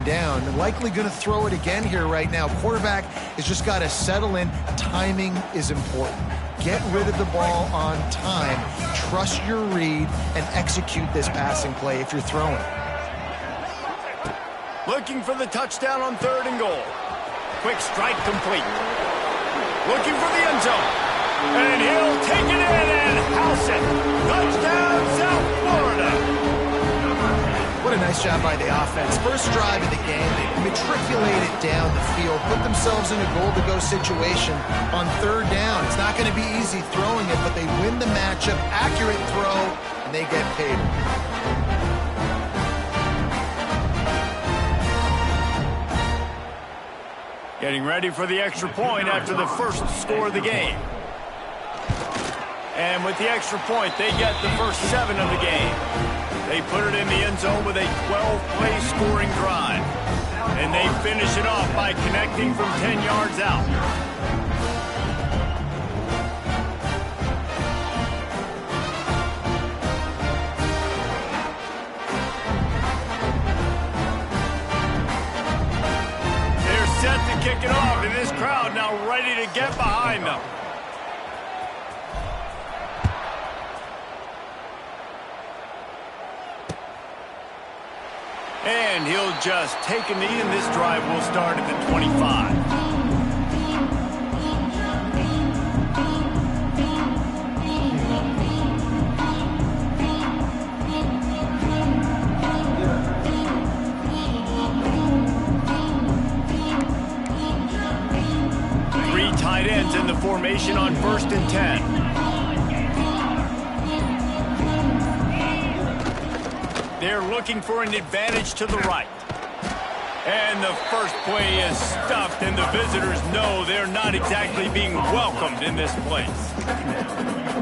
down. Likely going to throw it again here right now. Quarterback has just got to settle in. Timing is important. Get rid of the ball on time. Trust your read and execute this passing play if you're throwing. Looking for the touchdown on 3rd and goal. Quick strike complete. Looking for the end zone. And he'll take it in and house it. Touchdown, South Florida. What a nice job by the offense. First drive of the game, they matriculate it down the field, put themselves in a goal-to-go situation on 3rd down. It's not going to be easy throwing it, but they win the matchup, accurate throw, and they get paid. Getting ready for the extra point after the first score of the game. And with the extra point, they get the first 7 of the game. They put it in the end zone with a 12-play scoring drive. And they finish it off by connecting from 10 yards out. They're set to kick it off, and this crowd now ready to get behind them. And he'll just take a knee, and this drive will start at the 25. Three tight ends in the formation on 1st and 10. They're looking for an advantage to the right. And the first play is stuffed, and the visitors know they're not exactly being welcomed in this place.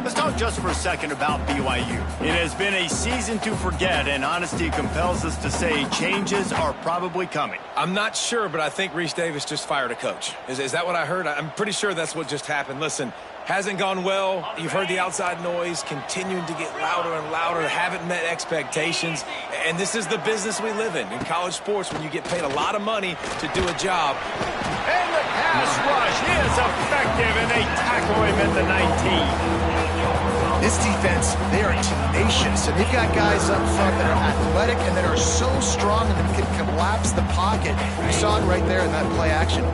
Let's talk just for a second about BYU. It has been a season to forget, and honesty compels us to say changes are probably coming. I'm not sure, but I think Reese Davis just fired a coach. Is that what I heard? I'm pretty sure that's what just happened. Listen, hasn't gone well. You've heard the outside noise continuing to get louder and louder. Haven't met expectations. And this is the business we live in college sports, when you get paid a lot of money to do a job. And the pass rush is effective, and they tackle him at the 19. This defense, they are tenacious, and they've got guys up front that are athletic and that are so strong and that can collapse the pocket. We saw it right there in that play action.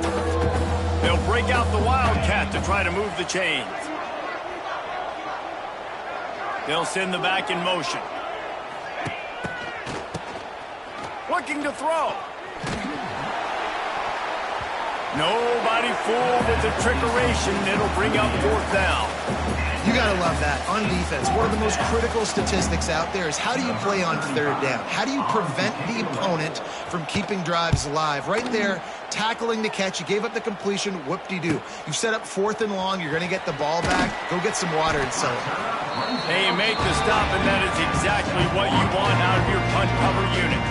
They'll break out the Wildcat to try to move the chains. They'll send the back in motion. Looking to throw. Nobody fooled with the trickeration. It'll bring up 4th down. You got to love that. On defense, one of the most critical statistics out there is how do you play on 3rd down? How do you prevent the opponent from keeping drives alive? Right there, tackling the catch. You gave up the completion. Whoop-de-doo. You've set up 4th and long. You're going to get the ball back. Go get some water and settle. They make the stop, and that is exactly what you want out of your punt cover unit.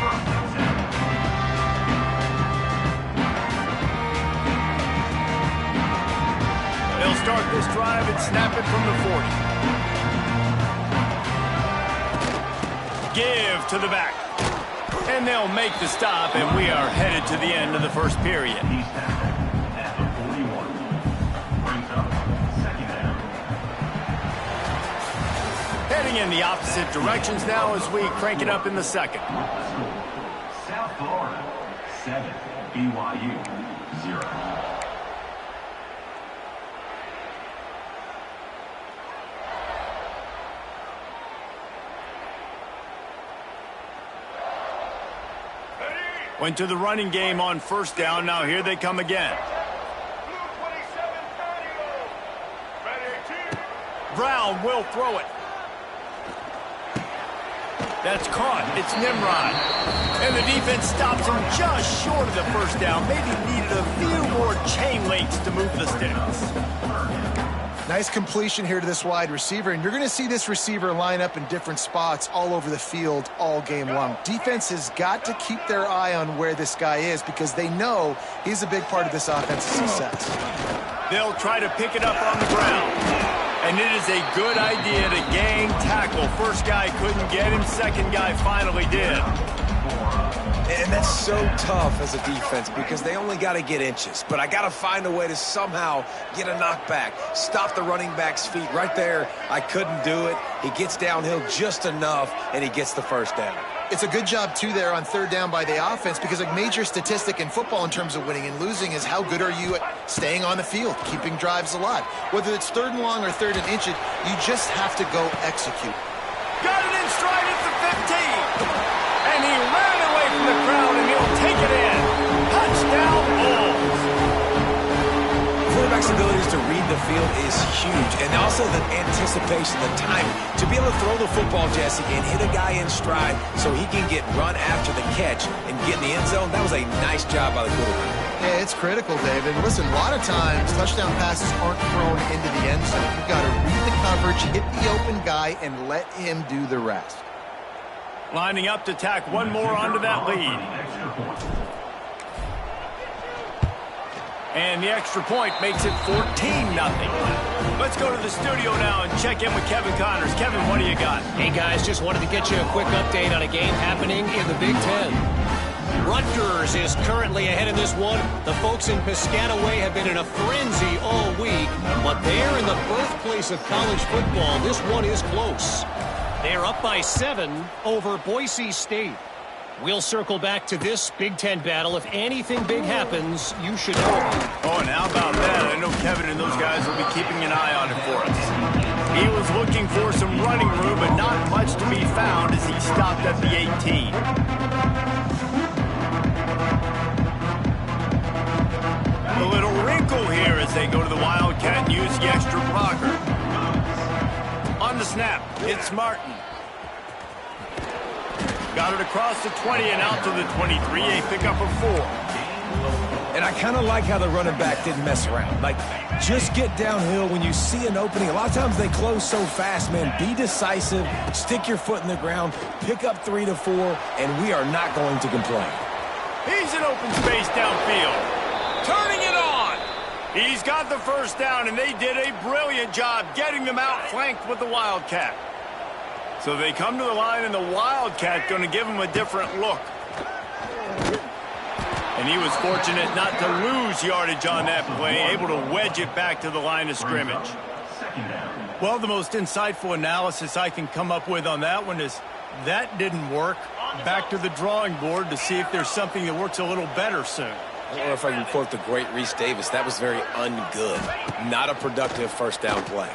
They'll start this drive and snap it from the 40. Give to the back. And they'll make the stop, and we are headed to the end of the first period. Heading in the opposite directions now as we crank it up in the second. South Florida, 7, BYU, 0. Went to the running game on 1st down. Now here they come again. Brown will throw it. That's caught. It's Nimrod. And the defense stops him just short of the 1st down. Maybe needed a few more chain links to move the sticks. Nice completion here to this wide receiver, and you're going to see this receiver line up in different spots all over the field all game long. Defense has got to keep their eye on where this guy is because they know he's a big part of this offense's success. They'll try to pick it up on the ground. And it is a good idea to gang tackle. First guy couldn't get him, second guy finally did. And that's so tough as a defense because they only got to get inches. But I got to find a way to somehow get a knockback, stop the running back's feet. Right there, I couldn't do it. He gets downhill just enough, and he gets the first down. It's a good job, too, there on third down by the offense because a major statistic in football in terms of winning and losing is how good are you at staying on the field, keeping drives alive. Whether it's third and long or third and inches, you just have to go execute. Got it in stride at the 15. And he ran away from the crowd, and he'll take it in. Touchdown, Bulls. Quarterback's abilities to read the field is huge, and also the anticipation, the timing. To be able to throw the football, Jesse, and hit a guy in stride so he can get run after the catch and get in the end zone, that was a nice job by the quarterback. Yeah, it's critical, David. Listen, a lot of times touchdown passes aren't thrown into the end zone. You've got to read the coverage, hit the open guy, and let him do the rest. Lining up to tack one more onto that lead. And the extra point makes it 14-0. Let's go to the studio now and check in with Kevin Connors. Kevin, what do you got? Hey, guys, just wanted to get you a quick update on a game happening in the Big Ten. Rutgers is currently ahead in this one. The folks in Piscataway have been in a frenzy all week, but they're in the birthplace of college football. This one is close. They're up by 7 over Boise State. We'll circle back to this Big Ten battle. If anything big happens, you should know about it. Oh, and how about that? I know Kevin and those guys will be keeping an eye on it for us. He was looking for some running room, but not much to be found as he stopped at the 18. A little wrinkle here as they go to the Wildcat and use the extra blocker. On the snap, it's Martin. Got it across the 20 and out to the 23, a pickup of 4. And I kind of like how the running back didn't mess around. Like, just get downhill when you see an opening. A lot of times they close so fast, man. Be decisive, stick your foot in the ground, pick up 3 to 4, and we are not going to complain. He's in open space downfield. Turning it on. He's got the first down, and they did a brilliant job getting them outflanked with the Wildcat. So they come to the line, and the Wildcat going to give him a different look. And he was fortunate not to lose yardage on that play, able to wedge it back to the line of scrimmage. Well, the most insightful analysis I can come up with on that one is that didn't work. Back to the drawing board to see if there's something that works a little better soon. I don't know if I can quote the great Reese Davis. That was very ungood. Not a productive first down play.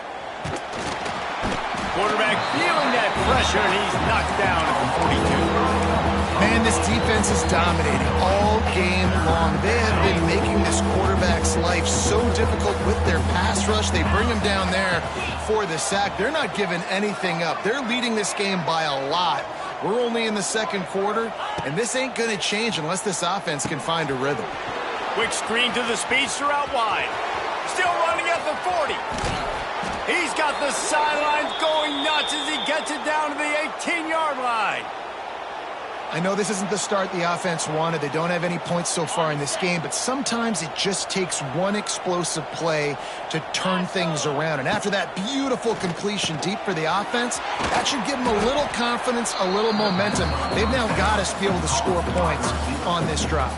Quarterback feeling that pressure, and he's knocked down at the 42. Man, this defense is dominating all game long. They have been making this quarterback's life so difficult with their pass rush. They bring him down there for the sack. They're not giving anything up. They're leading this game by a lot. We're only in the second quarter, and this ain't going to change unless this offense can find a rhythm. Quick screen to the speedster out wide. Still running at the 40. He's got the sidelines going nuts as he gets it down to the 18-yard line. I know this isn't the start the offense wanted. They don't have any points so far in this game, but sometimes it just takes one explosive play to turn things around. And after that beautiful completion deep for the offense, that should give them a little confidence, a little momentum. They've now got to be able to score points on this drive.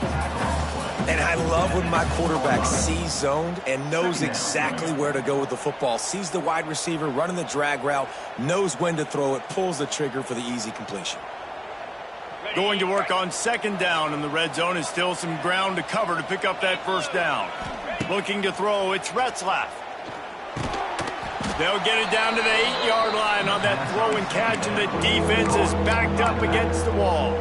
And I love when my quarterback sees zoned and knows exactly where to go with the football. Sees the wide receiver running the drag route, knows when to throw it, pulls the trigger for the easy completion. Going to work on second down in the red zone is still some ground to cover to pick up that first down. Looking to throw, it's Retzlaff. They'll get it down to the 8-yard line on that throw and catch, and the defense is backed up against the wall.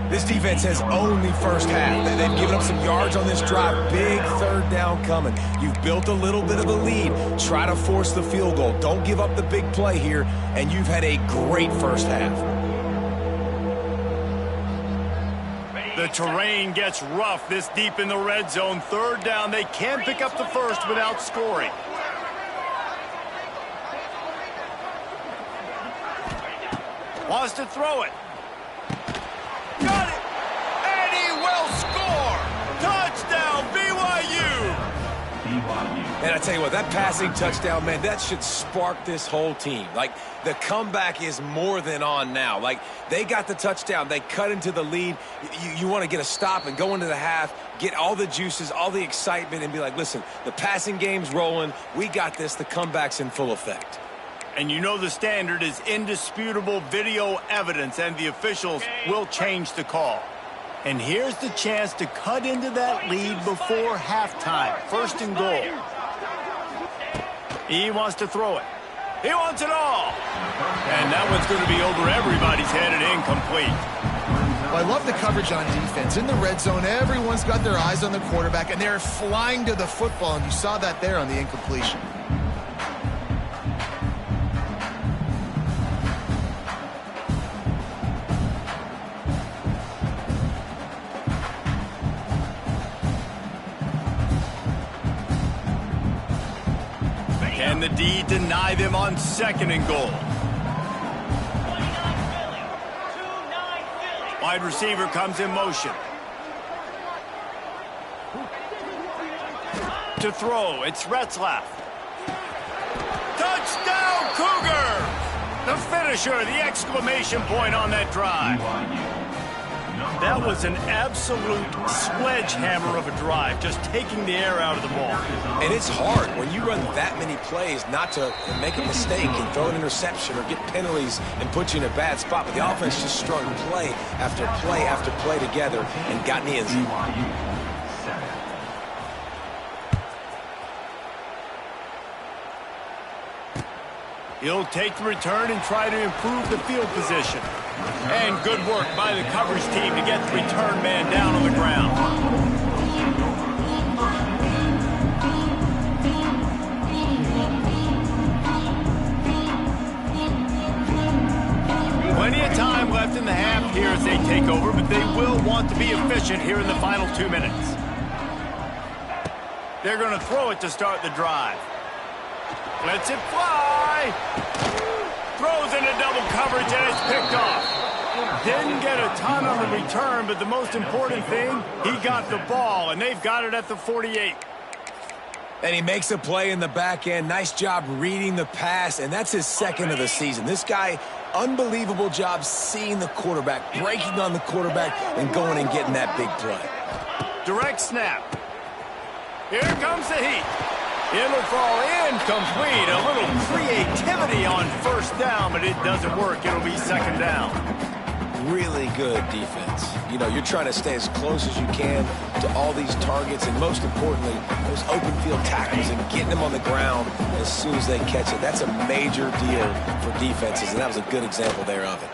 This defense has owned the first half. They've given up some yards on this drive. Big third down coming. You've built a little bit of a lead. Try to force the field goal. Don't give up the big play here, and you've had a great first half. The terrain gets rough this deep in the red zone. Third down. They can't pick up the first without scoring. Wants to throw it. Got it! And he will score! Touchdown, BYU! BYU. And I tell you what, that passing touchdown, man, that should spark this whole team. Like, the comeback is more than on now. Like, they got the touchdown. They cut into the lead. You want to get a stop and go into the half, get all the juices, all the excitement, and be like, listen, the passing game's rolling. We got this. The comeback's in full effect. And you know the standard is indisputable video evidence, and the officials will change the call. And here's the chance to cut into that lead before halftime. First and goal. He wants to throw it. He wants it all. And that one's going to be over everybody's head and incomplete. Well, I love the coverage on defense. In the red zone, everyone's got their eyes on the quarterback, and they're flying to the football, and you saw that there on the incompletion. Can the D deny them on second and goal? Wide receiver comes in motion. To throw, it's Retzlaff. Touchdown, Cougar! The finisher, the exclamation point on that drive. That was an absolute sledgehammer of a drive, just taking the air out of the ball. And it's hard when you run that many plays not to make a mistake and throw an interception or get penalties and put you in a bad spot. But the offense just strung play after play after play together and got in the end zone. He'll take the return and try to improve the field position. And good work by the coverage team to get the return man down on the ground. Plenty of time left in the half here as they take over, but they will want to be efficient here in the final 2 minutes. They're going to throw it to start the drive. Lets it fly. Throws into double coverage, and it's picked off. Didn't get a ton on the return, but the most important thing, he got the ball, and they've got it at the 48. And he makes a play in the back end. Nice job reading the pass, and that's his second of the season. This guy, unbelievable job seeing the quarterback, breaking on the quarterback, and going and getting that big play. Direct snap. Here comes the heat. It'll fall incomplete. A little creativity on first down, but it doesn't work. It'll be second down. Really good defense. You know, you're trying to stay as close as you can to all these targets, and most importantly, those open field tackles and getting them on the ground as soon as they catch it. That's a major deal for defenses, and that was a good example there of it.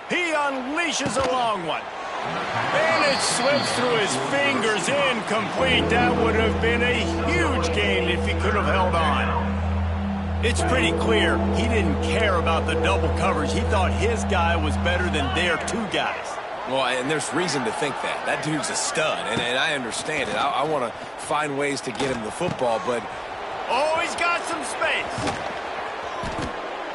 He unleashes a long one. And it slips through his fingers, incomplete. That would have been a huge gain if he could have held on. It's pretty clear he didn't care about the double coverage. He thought his guy was better than their two guys. Well, and there's reason to think that. That dude's a stud, and I understand it. I want to find ways to get him the football, but... Oh, he's got some space.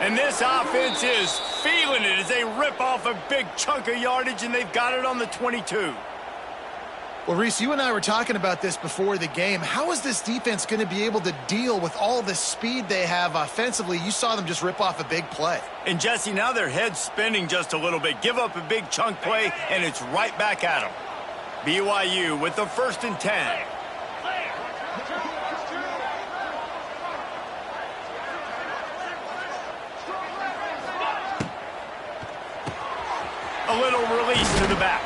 And this offense is feeling it as they rip off a big chunk of yardage, and they've got it on the 22. Well, Reese, you and I were talking about this before the game. How is this defense going to be able to deal with all the speed they have offensively? You saw them just rip off a big play. And, Jesse, now their head's spinning just a little bit. Give up a big chunk play, and it's right back at them. BYU with the 1st and 10. A little release to the back.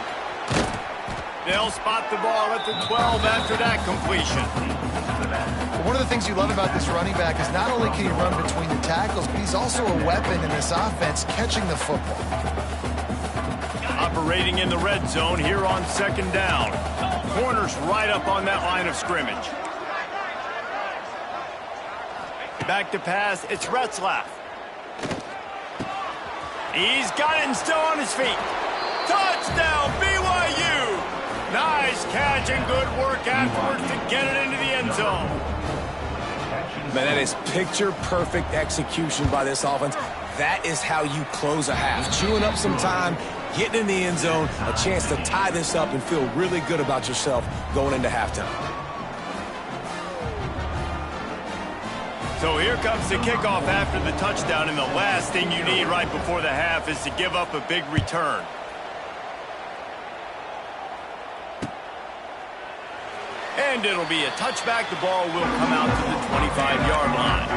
They'll spot the ball at the 12 after that completion. One of the things you love about this running back is not only can he run between the tackles, but he's also a weapon in this offense catching the football. Operating in the red zone here on 2nd down. Corners right up on that line of scrimmage. Back to pass, it's Retzlaff. He's got it and still on his feet. Touchdown, BYU! Nice catch and good work afterwards to get it into the end zone. Man, that is picture-perfect execution by this offense. That is how you close a half. Chewing up some time, getting in the end zone, a chance to tie this up and feel really good about yourself going into halftime. So here comes the kickoff after the touchdown, and the last thing you need right before the half is to give up a big return. And it'll be a touchback. The ball will come out to the 25-yard line.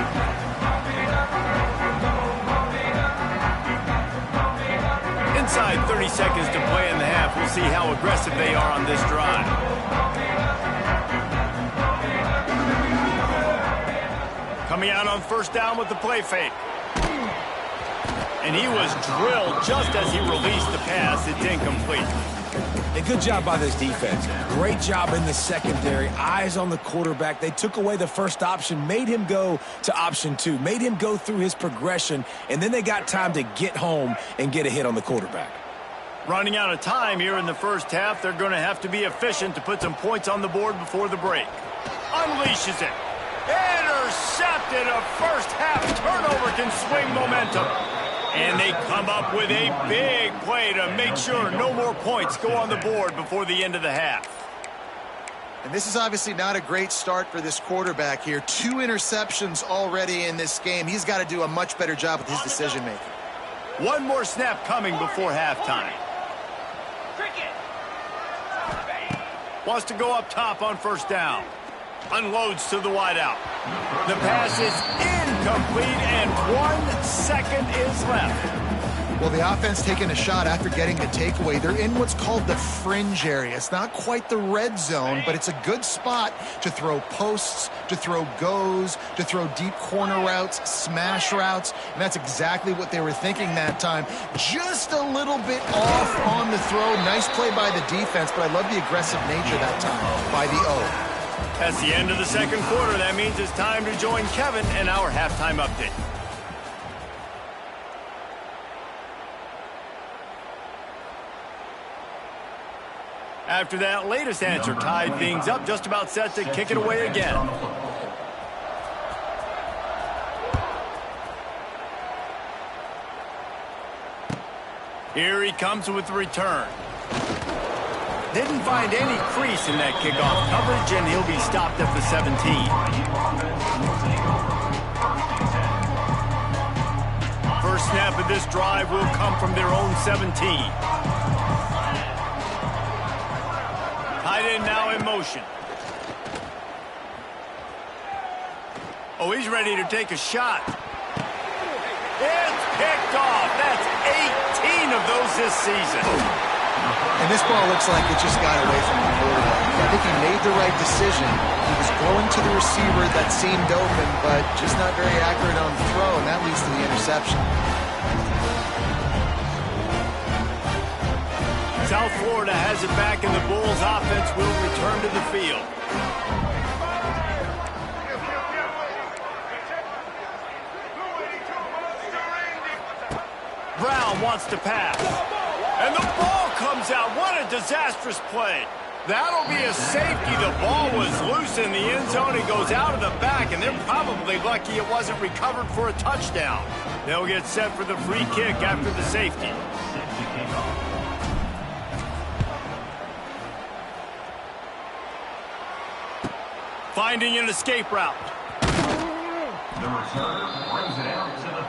Inside 30 seconds to play in the half. We'll see how aggressive they are on this drive. Coming out on first down with the play fake. And he was drilled just as he released the pass. It's incomplete. A good job by this defense. Great job in the secondary. Eyes on the quarterback. They took away the first option, made him go to option 2, made him go through his progression, and then they got time to get home and get a hit on the quarterback. Running out of time here in the first half. They're going to have to be efficient to put some points on the board before the break. Unleashes it. Intercepted. A first half turnover can swing momentum. And they come up with a big play to make sure no more points go on the board before the end of the half. And this is obviously not a great start for this quarterback here. 2 interceptions already in this game. He's got to do a much better job with his decision-making. One more snap coming before halftime. Wants to go up top on first down. Unloads to the wideout. The pass is incomplete, and 1 second is left. Well, the offense taking a shot after getting the takeaway. They're in what's called the fringe area. It's not quite the red zone, but it's a good spot to throw posts, to throw goes, to throw deep corner routes, smash routes, and that's exactly what they were thinking that time. Just a little bit off on the throw. Nice play by the defense, but I love the aggressive nature that time by the O. That's the end of the second quarter. That means it's time to join Kevin and our halftime update. After that latest answer tied things up, just about set to kick it away again. Here he comes with the return. Didn't find any crease in that kickoff coverage, and he'll be stopped at the 17. First snap of this drive will come from their own 17. Tight end now in motion. Oh, he's ready to take a shot. It's picked off. That's 18 of those this season. And this ball looks like it just got away from the quarterback. I think he made the right decision. He was going to the receiver that seemed open, but just not very accurate on the throw, and that leads to the interception. South Florida has it back, and the Bulls offense will return to the field. Brown wants to pass. And the ball comes out. What a disastrous play. That'll be a safety. The ball was loose in the end zone. It goes out of the back, and they're probably lucky it wasn't recovered for a touchdown. They'll get set for the free kick after the safety. Finding an escape route. The returner brings it out to the...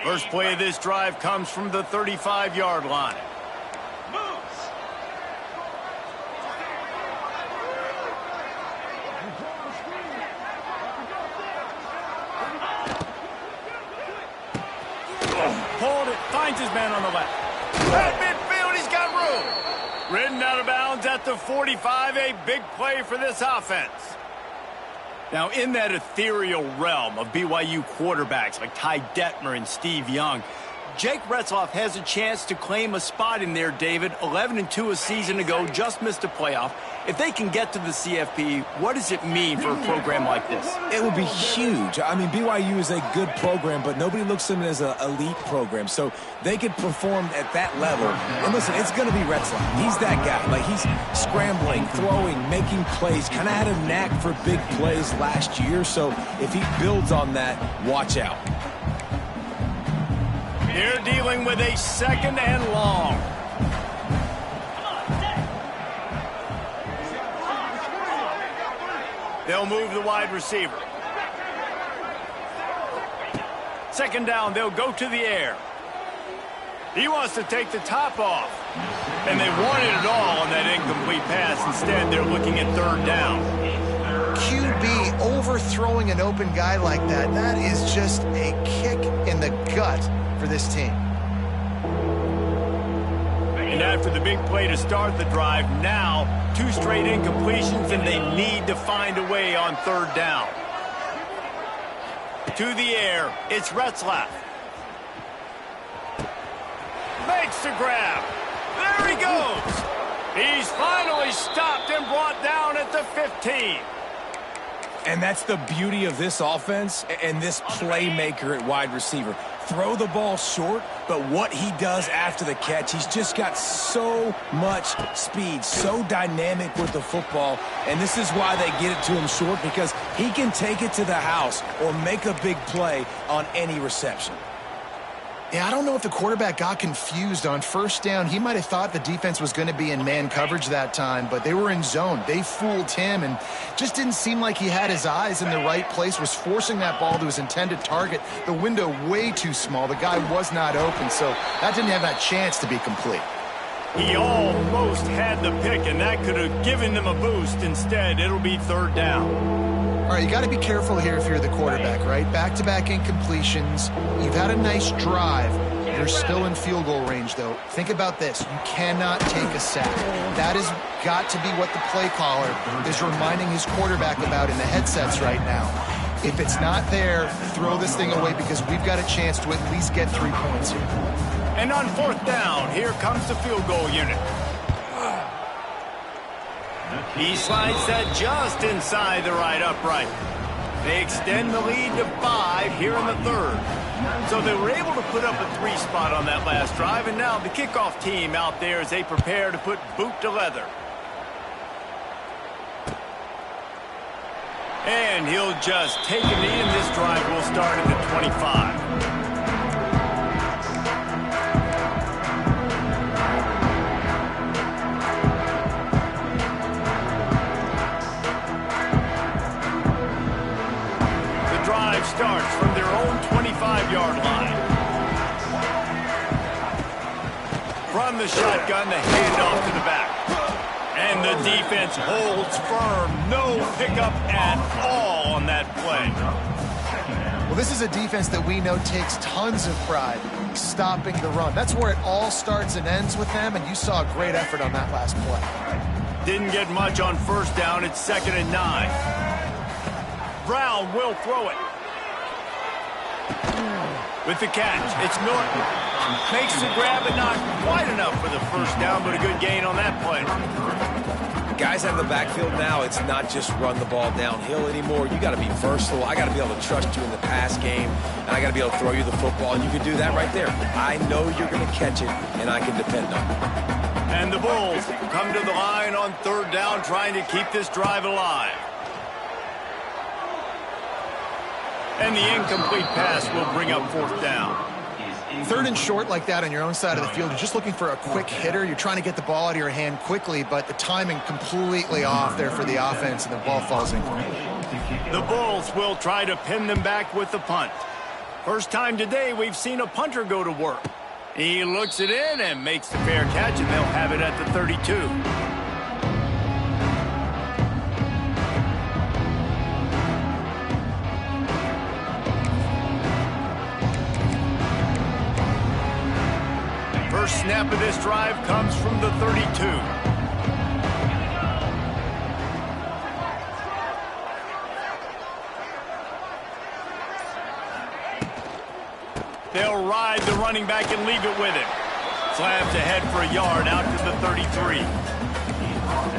First play of this drive comes from the 35-yard line. Hold it, finds his man on the left. At midfield, he's got room. Ridden out of bounds at the 45, a big play for this offense. Now, in that ethereal realm of BYU quarterbacks like Ty Detmer and Steve Young, Jake Retzloff has a chance to claim a spot in there, David. 11-2 a season ago, just missed a playoff. If they can get to the CFP, what does it mean for a program like this? It would be huge. I mean, BYU is a good program, but nobody looks at them as an elite program. So they could perform at that level. And listen, it's going to be Retzloff. He's that guy. Like, he's scrambling, throwing, making plays. Kind of had a knack for big plays last year. So if he builds on that, watch out. They're dealing with a 2nd and long. They'll move the wide receiver. 2nd down, they'll go to the air. He wants to take the top off. And they wanted it all on that incomplete pass. Instead, they're looking at 3rd down. QB overthrowing an open guy like that, that is just a kick in the gut for this team. And after the big play to start the drive, now 2 straight incompletions, and they need to find a way on 3rd down. To the air, it's Retzlaff. Makes the grab. There he goes. He's finally stopped and brought down at the 15. And that's the beauty of this offense and this playmaker at wide receiver. Throw the ball short, but what he does after the catch, he's just got so much speed, so dynamic with the football, and this is why they get it to him short, because he can take it to the house or make a big play on any reception. Yeah, I don't know if the quarterback got confused on 1st down. He might have thought the defense was going to be in man coverage that time, but they were in zone. They fooled him and just didn't seem like he had his eyes in the right place, was forcing that ball to his intended target. The window way too small. The guy was not open, so that didn't have that chance to be complete. He almost had the pick, and that could have given them a boost. Instead, it'll be 3rd down. All right, you got to be careful here if you're the quarterback, right? Back-to-back incompletions. You've had a nice drive. You're still in field goal range, though. Think about this. You cannot take a sack. That has got to be what the play caller is reminding his quarterback about in the headsets right now. If it's not there, throw this thing away, because we've got a chance to at least get 3 points here. And on 4th down, here comes the field goal unit. He slides that just inside the right upright. They extend the lead to 5 here in the 3rd. So they were able to put up a 3 spot on that last drive, and now the kickoff team out there as they prepare to put boot to leather. And he'll just take a knee, and this drive will start at the 25. Starts from their own 25-yard line. From the shotgun, the handoff to the back. And the defense holds firm. No pickup at all on that play. Well, this is a defense that we know takes tons of pride stopping the run. That's where it all starts and ends with them, and you saw a great effort on that last play. Didn't get much on 1st down. It's 2nd and 9. Brown will throw it. With the catch, it's Norton. Makes the grab, but not quite enough for the 1st down, but a good gain on that play. Guys out of the backfield now, it's not just run the ball downhill anymore. You got to be versatile. I got to be able to trust you in the pass game, and I got to be able to throw you the football, and you can do that right there. I know you're going to catch it, and I can depend on it. And the Bulls come to the line on 3rd down, trying to keep this drive alive. And the incomplete pass will bring up 4th down. 3rd and short like that on your own side of the field, you're just looking for a quick hitter. You're trying to get the ball out of your hand quickly, but the timing completely off there for the offense, and the ball falls in. The Bulls will try to pin them back with the punt. First time today we've seen a punter go to work. He looks it in and makes the fair catch, and they'll have it at the 32. First snap of this drive comes from the 32. They'll ride the running back and leave it with him. Slams ahead for a yard out to the 33.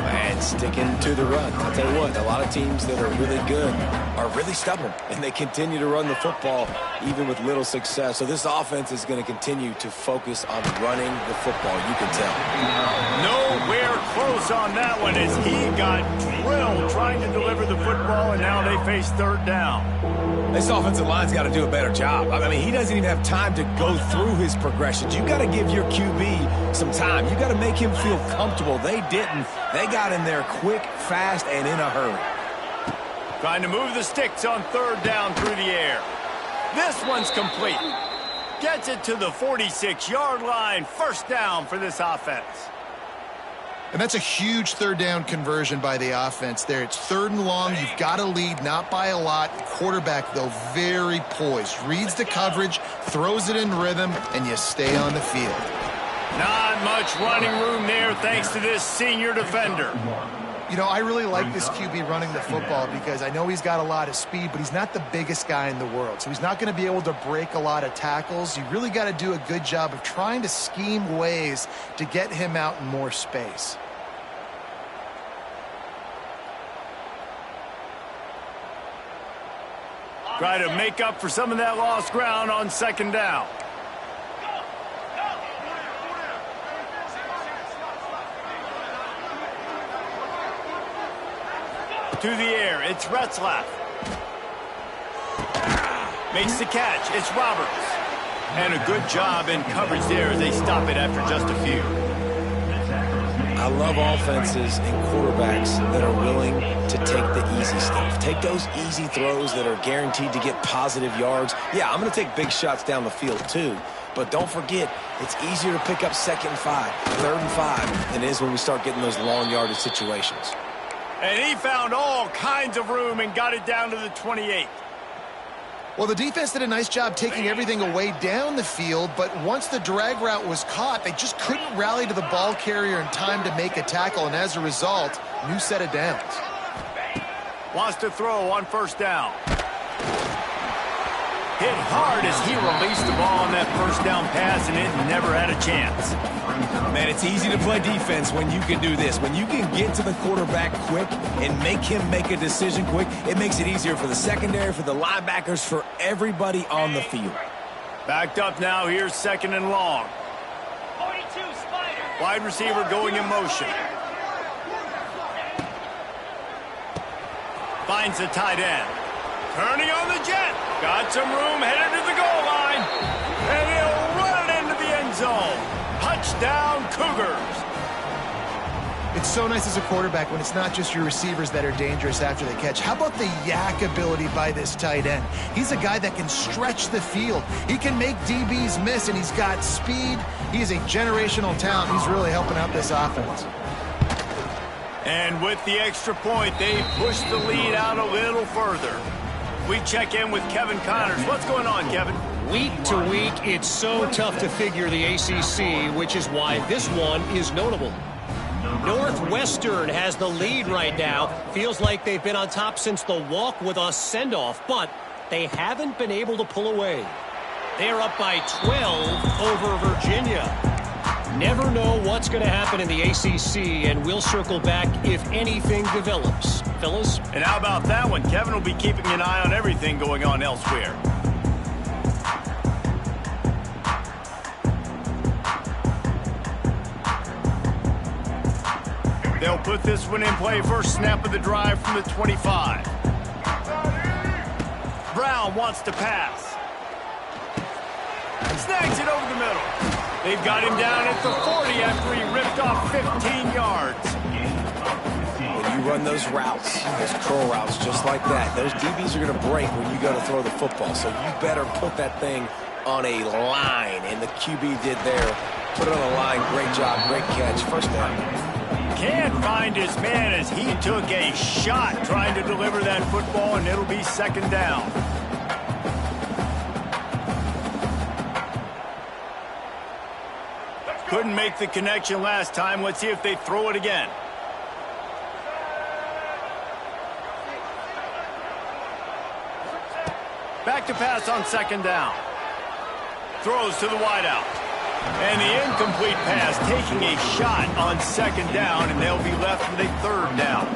And sticking to the run. I'll tell you what, a lot of teams that are really good are really stubborn, and they continue to run the football even with little success. So this offense is going to continue to focus on running the football, you can tell. Nowhere close on that one as he got drilled trying to deliver the football, and now they face third down. This offensive line's got to do a better job. I mean, he doesn't even have time to go through his progressions. You got to give your QB some time. You got to make him feel comfortable. They didn't. They got in there quick, fast, and in a hurry. Trying to move the sticks on third down through the air. This one's complete. Gets it to the 46-yard line. First down for this offense. And that's a huge third down conversion by the offense there. It's third and long. You've got to lead, not by a lot. Quarterback, though, very poised. Reads the coverage, throws it in rhythm, and you stay on the field. Not much running room there thanks to this senior defender. You know, I really like this QB running the football because I know he's got a lot of speed, but he's not the biggest guy in the world. So he's not going to be able to break a lot of tackles. You really got to do a good job of trying to scheme ways to get him out in more space. Try to make up for some of that lost ground on second down. To the air, it's Retzlaff. Makes the catch, it's Roberts. And a good job in coverage there as they stop it after just a few. I love offenses and quarterbacks that are willing to take the easy stuff. Take those easy throws that are guaranteed to get positive yards. Yeah, I'm going to take big shots down the field too. But don't forget, it's easier to pick up second and 5, third and 5 than it is when we start getting those long yardage situations. And he found all kinds of room and got it down to the 28. Well, the defense did a nice job taking everything away down the field, but once the drag route was caught, they just couldn't rally to the ball carrier in time to make a tackle, and as a result, new set of downs. Wants to throw on first down. Hit hard as he released the ball on that first down pass, and it never had a chance. Man, it's easy to play defense when you can do this. When you can get to the quarterback quick and make him make a decision quick, it makes it easier for the secondary, for the linebackers, for everybody on the field. Backed up now, here's second and long. 42 Spider. Wide receiver going in motion. Finds the tight end. Turning on the jet. Got some room, headed to the goal line. And he'll run it into the end zone. Touchdown, Cougars. It's so nice as a quarterback when it's not just your receivers that are dangerous after the catch. How about the yak ability by this tight end? He's a guy that can stretch the field. He can make DBs miss, and he's got speed. He's a generational talent. He's really helping out this offense. And with the extra point, they push the lead out a little further. We check in with Kevin Connors. What's going on, Kevin? Week to week, it's so tough to figure the ACC, which is why this one is notable. Northwestern has the lead right now. Feels like they've been on top since the walk with us send-off, but they haven't been able to pull away. They're up by 12 over Virginia. Never know what's going to happen in the ACC, and we'll circle back if anything develops. Fellas? And how about that one? Kevin will be keeping an eye on everything going on elsewhere. They'll put this one in play. First snap of the drive from the 25. Brown wants to pass. Snags it over the middle. They've got him down at the 40 after he ripped off 15 yards. When you run those routes, those curl routes just like that, those DBs are going to break when you go to throw the football. So you better put that thing on a line. And the QB did there. Put it on a line. Great job. Great catch. First down. Can't find his man as he took a shot trying to deliver that football, and it'll be second down. Couldn't make the connection last time. Let's see if they throw it again. Back to pass on second down. throws to the wideout. And the incomplete pass taking a shot on second down, and they'll be left with a third down.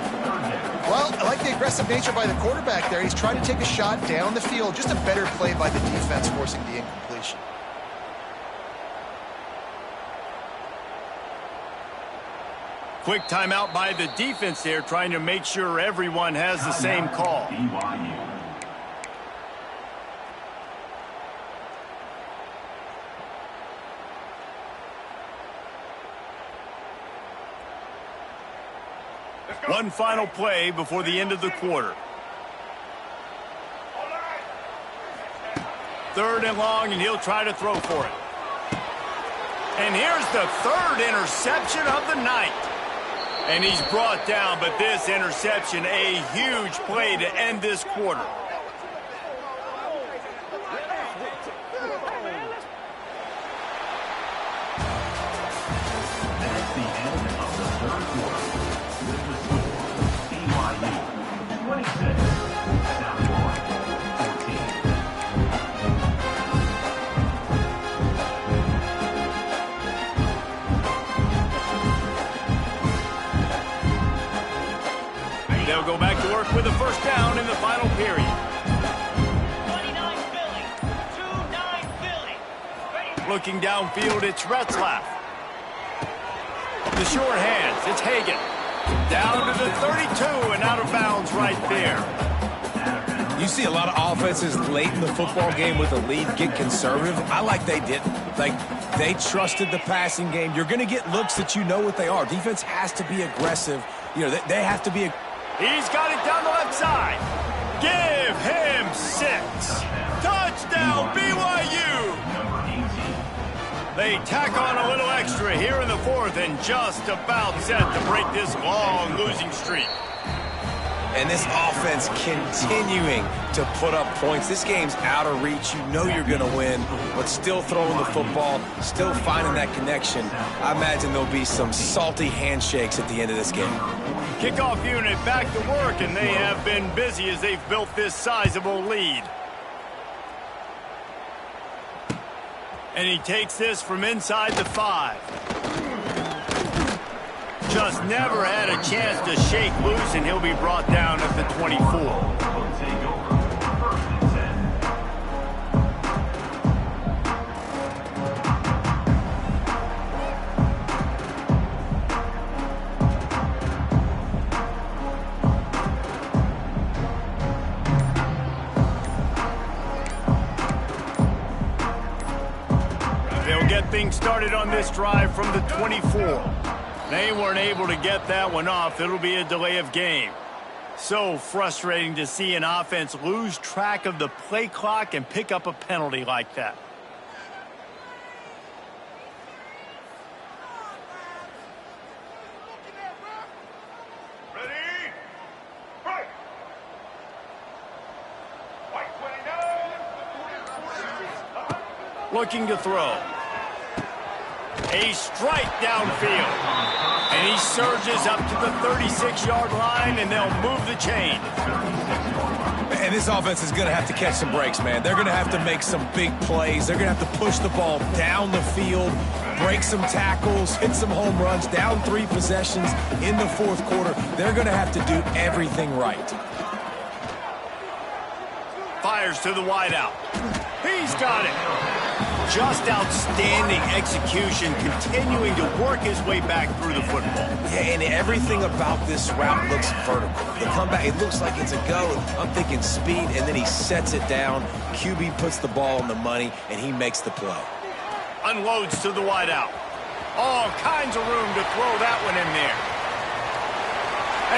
Well, I like the aggressive nature by the quarterback there. He's trying to take a shot down the field. Just a better play by the defense forcing the incompletion. Quick timeout by the defense there, trying to make sure everyone has the same call. BYU. One final play before the end of the quarter. Third and long, and he'll try to throw for it. And here's the third interception of the night. And he's brought down, but this interception, a huge play to end this quarter. That's the end of the third quarter. With the score, BYU 26, Southmore 14. They'll go back to work with a first down in the final period. 29 Philly. 2-9 Philly. Ready. Looking downfield, it's Retzlaff. The short hands, it's Hagan. Down to the 32 and out of bounds right there. You see a lot of offenses late in the football game with a lead get conservative. I like they didn't. Like, they trusted the passing game. You're going to get looks that you know what they are. Defense has to be aggressive. You know, they have to be. He's got it down the left side. Give him 6. Touchdown, BYU. They tack on a little extra here in the fourth and just about set to break this long losing streak. And this offense continuing to put up points. This game's out of reach. You know you're going to win, but still throwing the football, still finding that connection. I imagine there'll be some salty handshakes at the end of this game. Kickoff unit back to work, and they have been busy as they've built this sizable lead. And he takes this from inside the 5. Just never had a chance to shake loose, and he'll be brought down at the 24. Will take over 1st and 10. They'll get things started on this drive from the 24. They weren't able to get that one off. It'll be a delay of game. So frustrating to see an offense lose track of the play clock and pick up a penalty like that. Ready? Right. White 29. Looking to throw. A strike downfield. And he surges up to the 36-yard line, and they'll move the chain. And this offense is going to have to catch some breaks, man. They're going to have to make some big plays. They're going to have to push the ball down the field, break some tackles, hit some home runs, down 3 possessions in the fourth quarter. They're going to have to do everything right. Fires to the wideout. He's got it. Just outstanding execution, continuing to work his way back through the football. Yeah, and everything about this route looks vertical. The comeback, it looks like it's a go. I'm thinking speed, and then he sets it down. QB puts the ball on the money, and he makes the play. Unloads to the wideout. All kinds of room to throw that one in there.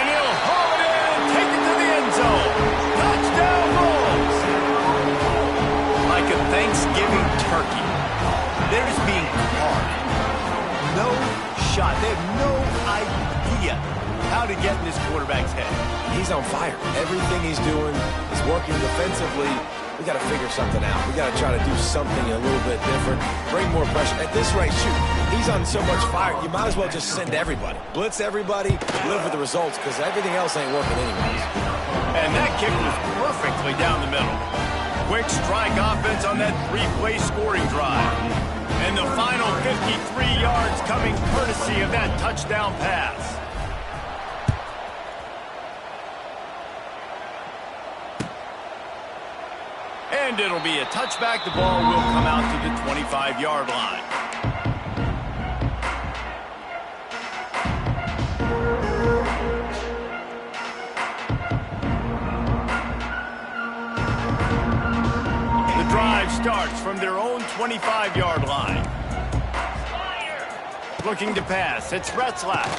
And he'll haul it in and take it to the end zone. Touchdown Bulls! Like a Thanksgiving turkey. They're just being carved. No shot. They have no idea how to get in this quarterback's head. He's on fire. Everything he's doing is working defensively. We got to figure something out. We got to try to do something a little bit different. Bring more pressure. At this rate, shoot, he's on so much fire, you might as well just send everybody. Blitz everybody, live with the results, because everything else ain't working anyways. And that kick was perfectly down the middle. Quick strike offense on that three-play scoring drive. And the final 53 yards coming courtesy of that touchdown pass. And it'll be a touchback. The ball will come out to the 25-yard line. The drive starts from their own 25-yard line. Looking to pass. It's Retzlaff.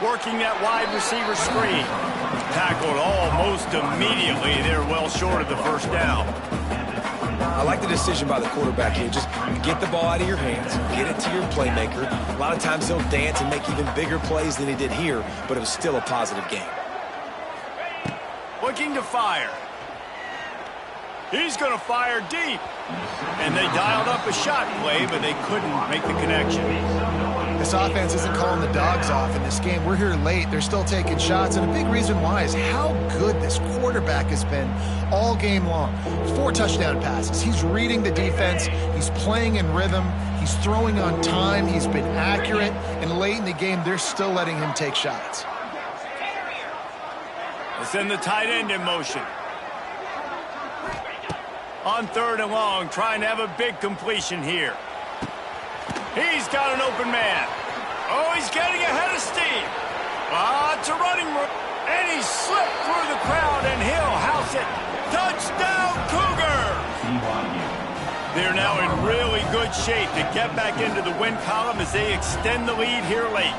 Working that wide receiver screen. Tackled almost immediately. They're well short of the first down. I like the decision by the quarterback here. Just get the ball out of your hands, get it to your playmaker. A lot of times he'll dance and make even bigger plays than he did here, but it was still a positive game. Looking to fire. He's going to fire deep. And they dialed up a shot play, but they couldn't make the connection. This offense isn't calling the dogs off in this game. We're here late. They're still taking shots, and a big reason why is how good this quarterback has been all game long. 4 touchdown passes. He's reading the defense. He's playing in rhythm. He's throwing on time. He's been accurate. And late in the game, they're still letting him take shots. They send the tight end in motion. On 3rd and long, trying to have a big completion here. He's got an open man. Oh, he's getting ahead of steam. It's a running room. And he slipped through the crowd, and he'll house it. Touchdown, Cougars! They're now in really good shape to get back into the win column as they extend the lead here late.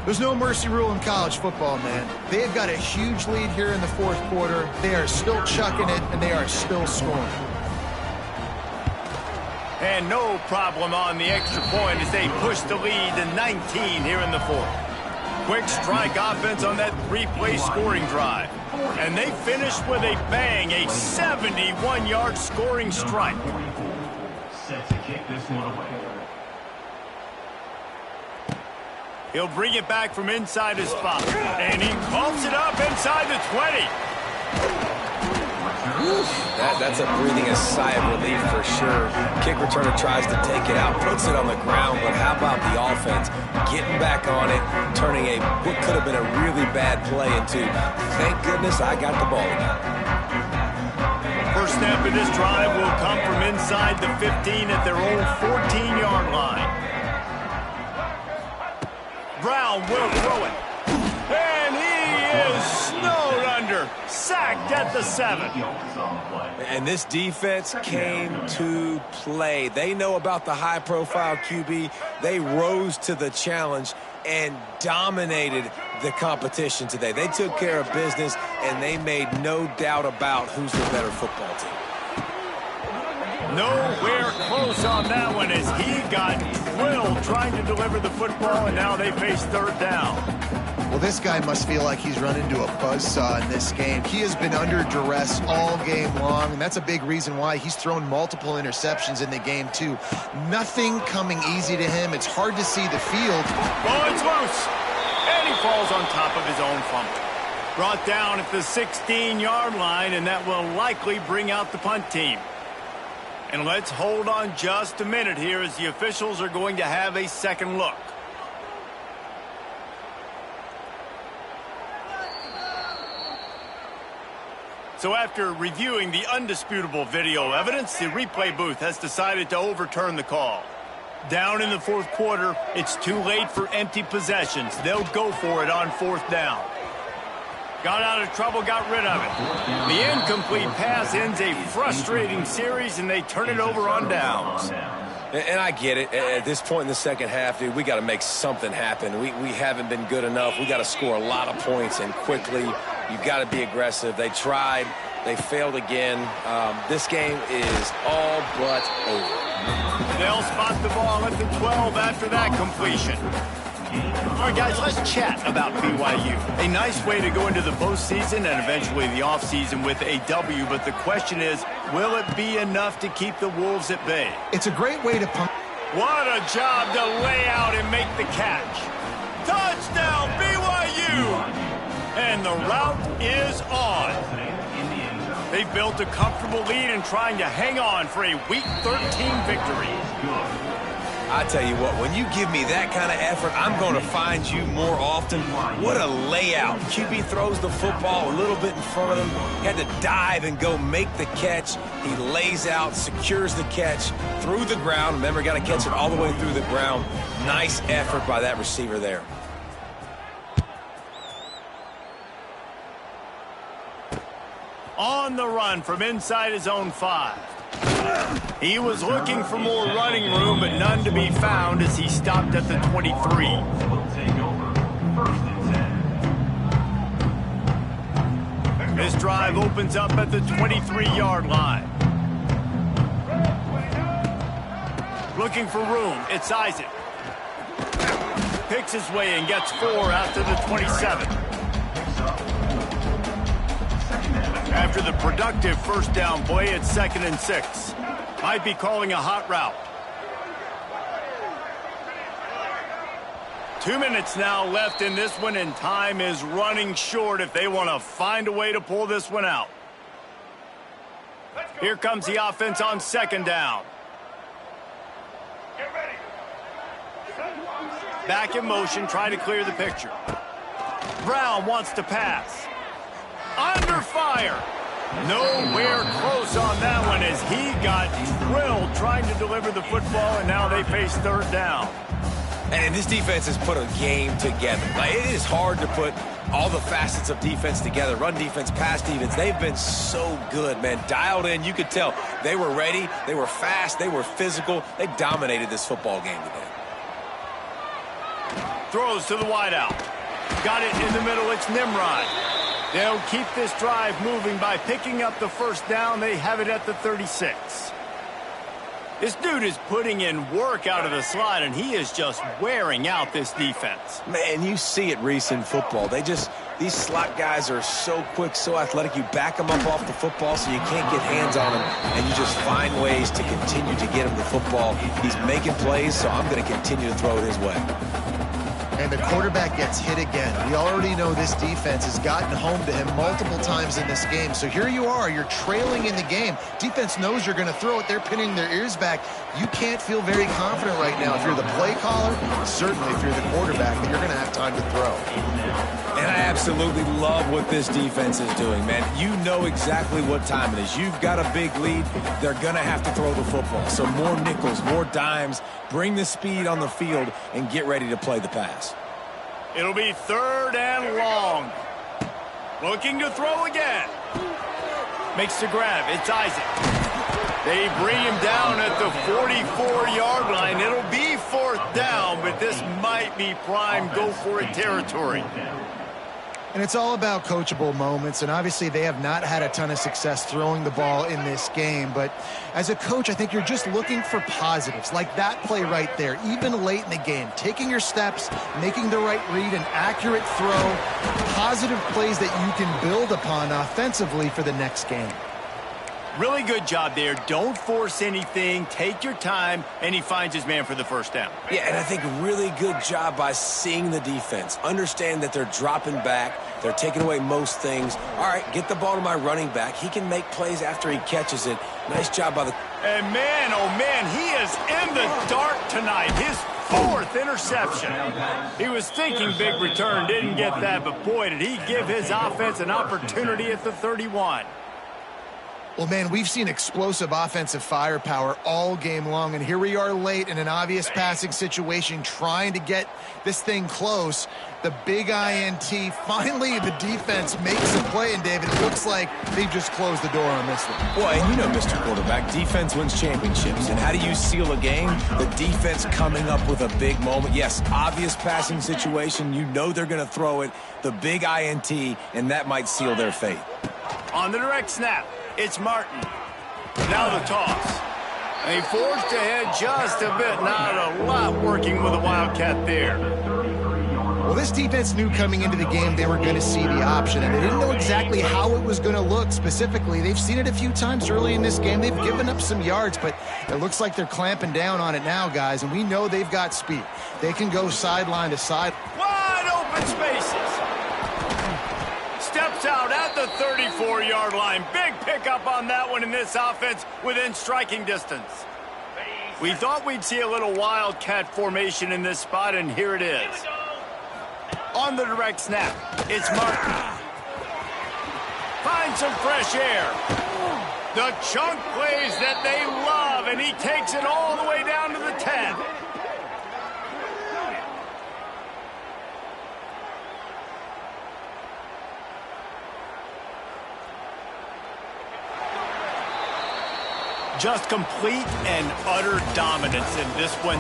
There's no mercy rule in college football, man. They've got a huge lead here in the 4th quarter. They are still chucking it, and they are still scoring. And no problem on the extra point as they push the lead to 19 here in the 4th. Quick strike offense on that 3-play scoring drive. And they finished with a bang, a 71-yard scoring strike. Set to kick this one away. He'll bring it back from inside his spot. And he coughs it up inside the 20. That's a breathing a sigh of relief for sure. Kick returner tries to take it out, puts it on the ground, but how about the offense getting back on it, turning what could have been a really bad play into, thank goodness I got the ball again. First snap of this drive will come from inside the 15 at their own 14-yard line. Brown will throw it. And he is snowed under. Sacked at the 7. And this defense came to play. They know about the high-profile QB. They rose to the challenge and dominated the competition today. They took care of business, and they made no doubt about who's the better football team. Nowhere close on that one as he got drilled trying to deliver the football, and now they face 3rd down. Well, this guy must feel like he's run into a buzzsaw in this game. He has been under duress all game long, and that's a big reason why he's thrown multiple interceptions in the game, too. Nothing coming easy to him. It's hard to see the field. Ball is loose, and he falls on top of his own fumble. Brought down at the 16-yard line, and that will likely bring out the punt team. And let's hold on just a minute here as the officials are going to have a second look. So after reviewing the undisputable video evidence, the replay booth has decided to overturn the call. Down in the 4th quarter, it's too late for empty possessions. They'll go for it on 4th down. Got out of trouble, got rid of it. The incomplete pass ends a frustrating series, and they turn it over on downs. And I get it. At this point in the second half, dude, we got to make something happen. We haven't been good enough. We got to score a lot of points and quickly. You've got to be aggressive. They tried. They failed again. This game is all but over. They'll spot the ball at the 12 after that completion. All right, guys, let's chat about BYU. A nice way to go into the postseason and eventually the offseason with a W, but the question is, will it be enough to keep the Wolves at bay? It's a great way to pump. What a job to lay out and make the catch. Touchdown, BYU! And the route is on. They built a comfortable lead and trying to hang on for a Week 13 victory. I tell you what, when you give me that kind of effort, I'm going to find you more often. What a layout. QB throws the football a little bit in front of him. He had to dive and go make the catch. He lays out, secures the catch through the ground. Remember, got to catch it all the way through the ground. Nice effort by that receiver there. On the run from inside his own 5. He was looking for more running room, but none to be found as he stopped at the 23. Will take over. 1st and 10. This drive opens up at the 23-yard line. Looking for room. It's Isaac. Picks his way and gets 4 after the 27. After the productive first down play, it's 2nd and 6. Might be calling a hot route. 2 minutes now left in this one, and time is running short if they want to find a way to pull this one out. Here comes the offense on 2nd down. Back in motion, trying to clear the picture. Brown wants to pass. Under fire. Nowhere close on that one as he got drilled trying to deliver the football, and now they face 3rd down. And this defense has put a game together. Like, it is hard to put all the facets of defense together. Run defense, pass defense. They've been so good, man. Dialed in. You could tell they were ready. They were fast. They were physical. They dominated this football game today. Throws to the wideout. Got it in the middle. It's Nimrod. They'll keep this drive moving by picking up the 1st down. They have it at the 36. This dude is putting in work out of the slot, and he is just wearing out this defense. Man, you see it, Reese, in football. These slot guys are so quick, so athletic. You back them up off the football so you can't get hands on them, and you just find ways to continue to get him the football. He's making plays, so I'm going to continue to throw it his way. And the quarterback gets hit again. We already know this defense has gotten home to him multiple times in this game. So here you are, you're trailing in the game. Defense knows you're going to throw it. They're pinning their ears back. You can't feel very confident right now if you're the play caller, certainly if you're the quarterback, that you're going to have time to throw. And I absolutely love what this defense is doing, man. You know exactly what time it is. You've got a big lead. They're going to have to throw the football. So more nickels, more dimes, bring the speed on the field, and get ready to play the pass. It'll be 3rd and long. Looking to throw again. Makes the grab. It's Isaac. They bring him down at the 44-yard line. It'll be 4th down, but this might be prime go-for-it territory. And it's all about coachable moments, and obviously they have not had a ton of success throwing the ball in this game. But as a coach, I think you're just looking for positives, like that play right there, even late in the game. Taking your steps, making the right read, an accurate throw, positive plays that you can build upon offensively for the next game. Really good job there. Don't force anything. Take your time, and he finds his man for the 1st down. Yeah, and I think really good job by seeing the defense. Understand that they're dropping back. They're taking away most things. All right, get the ball to my running back. He can make plays after he catches it. Nice job by the... And man, oh man, he is in the dark tonight. His 4th interception. He was thinking big return, didn't get that, but boy, did he give his offense an opportunity at the 31. Well, man, we've seen explosive offensive firepower all game long, and here we are late in an obvious passing situation trying to get this thing close. The big INT, finally the defense makes a play, and David, it looks like they've just closed the door on this one. Well, and you know, Mr. Quarterback, defense wins championships. And how do you seal a game? The defense coming up with a big moment. Yes, obvious passing situation. You know they're going to throw it. The big INT, and that might seal their fate. On the direct snap. It's Martin. Now the toss. And he forged ahead just a bit. Not a lot working with a Wildcat there. Well, this defense knew coming into the game they were going to see the option, and they didn't know exactly how it was going to look specifically. They've seen it a few times early in this game. They've given up some yards, but it looks like they're clamping down on it now, guys, and we know they've got speed. They can go sideline to side. Wide open spaces. Steps taps out at the 34-yard line. Big pickup on that one in this offense within striking distance. We thought we'd see a little wildcat formation in this spot, and here it is. On the direct snap, it's Martin. Finds some fresh air. The chunk plays that they love, and he takes it all the way down to the 10. Just complete and utter dominance in this one.